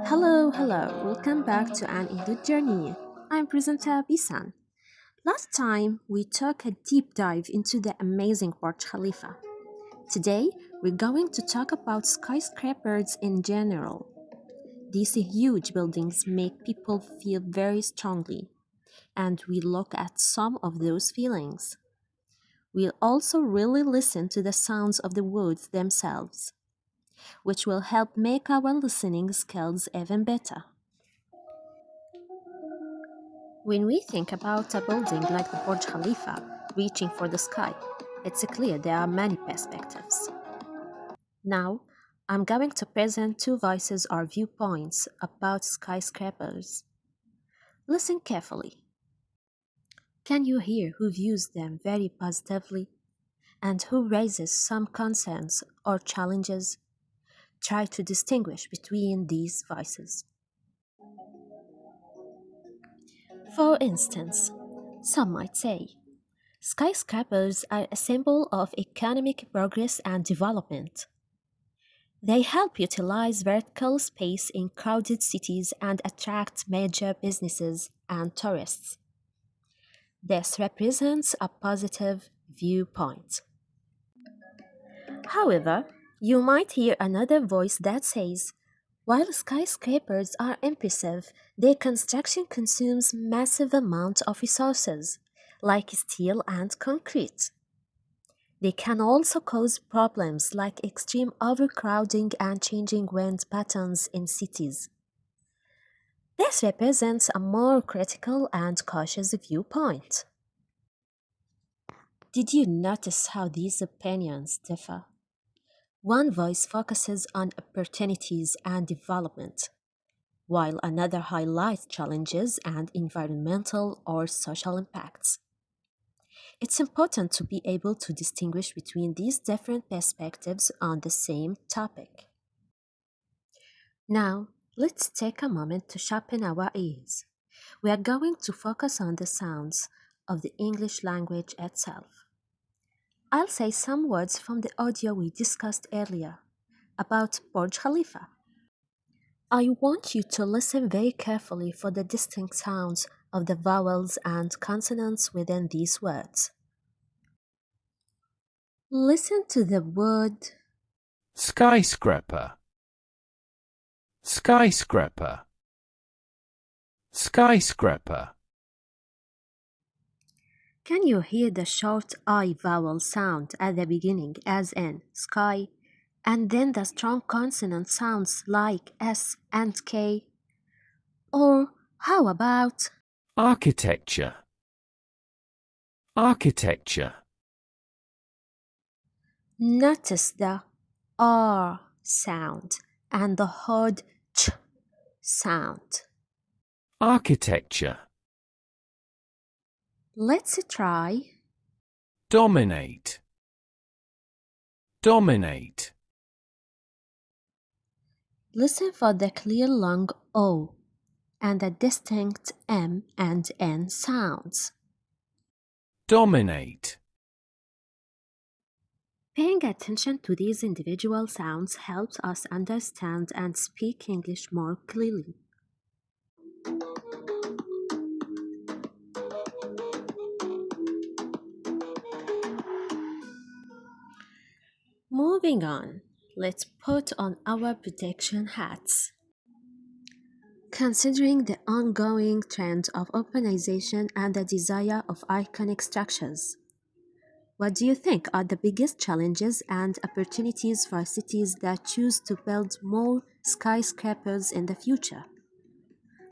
Hello, welcome back to An Indut Journey. I'm presenter Bisan. Last time we took a deep dive into the amazing Burj Khalifa. Today we're going to talk about skyscrapers in general. These huge buildings make people feel very strongly, and we look at some of those feelings. We'll also really listen to the sounds of the woods themselves, which will help make our listening skills even better. When we think about a building like the Burj Khalifa reaching for the sky, it's clear there are many perspectives. Now, I'm going to present two voices or viewpoints about skyscrapers. Listen carefully. Can you hear who views them very positively and who raises some concerns or challenges? Try to distinguish between these voices. For instance, some might say, skyscrapers are a symbol of economic progress and development. They help utilize vertical space in crowded cities and attract major businesses and tourists. This represents a positive viewpoint. However, you might hear another voice that says, while skyscrapers are impressive, their construction consumes massive amounts of resources, like steel and concrete. They can also cause problems like extreme overcrowding and changing wind patterns in cities. This represents a more critical and cautious viewpoint. Did you notice how these opinions differ? One voice focuses on opportunities and development, while another highlights challenges and environmental or social impacts. It's important to be able to distinguish between these different perspectives on the same topic. Now, let's take a moment to sharpen our ears. We are going to focus on the sounds of the English language itself. I'll say some words from the audio we discussed earlier about Burj Khalifa. I want you to listen very carefully for the distinct sounds of the vowels and consonants within these words. Listen to the word. Skyscraper, skyscraper, skyscraper, Can you hear the short I vowel sound at the beginning, as in sky, and then the strong consonant sounds like S and K? Or how about architecture, architecture, notice the R sound and the hard ch sound? architecture, Let's try. dominate, dominate, Listen for the clear long O and the distinct M and N sounds. dominate, Paying attention to these individual sounds helps us understand and speak English more clearly. Moving on, let's put on our protection hats. Considering the ongoing trend of urbanization and the desire of iconic structures, what do you think are the biggest challenges and opportunities for cities that choose to build more skyscrapers in the future?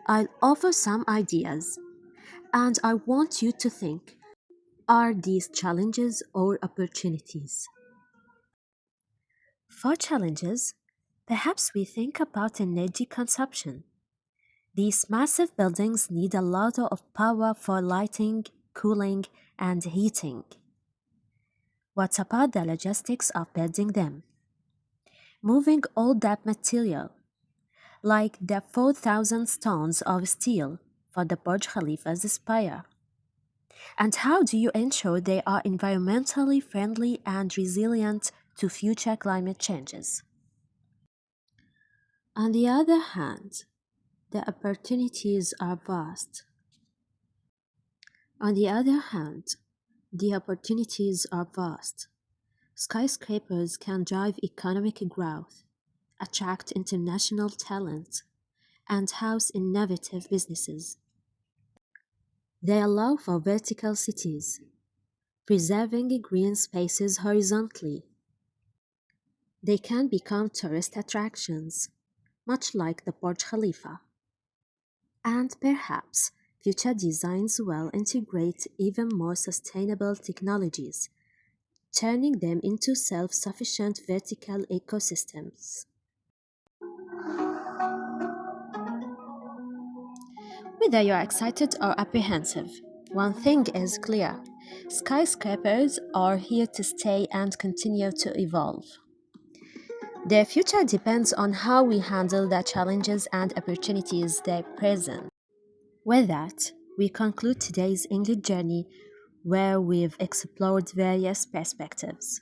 I'll offer some ideas, and I want you to think, are these challenges or opportunities? For challenges, perhaps we think about energy consumption. These massive buildings need a lot of power for lighting, cooling, and heating. What about the logistics of building them? Moving all that material, like the 4,000 tons of steel for the Burj Khalifa's spire. And how do you ensure they are environmentally friendly and resilient to future climate changes? On the other hand, the opportunities are vast. On the other hand, the opportunities are vast. Skyscrapers can drive economic growth, attract international talent, and house innovative businesses. They allow for vertical cities, preserving green spaces horizontally. They can become tourist attractions, much like the Burj Khalifa. And perhaps future designs will integrate even more sustainable technologies, turning them into self sufficient vertical ecosystems. Whether you're excited or apprehensive, one thing is clear: skyscrapers are here to stay and continue to evolve. Their future depends on how we handle the challenges and opportunities they present. With that, we conclude today's English journey where we've explored various perspectives.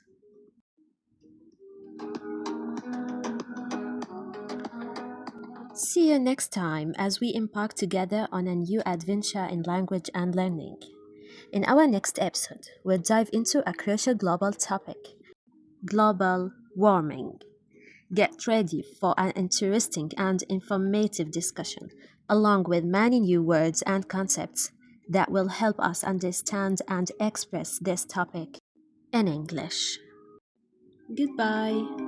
See you next time as we embark together on a new adventure in language and learning. In our next episode, we'll dive into a crucial global topic: global warming. Get ready for an interesting and informative discussion, along with many new words and concepts that will help us understand and express this topic in English. Goodbye.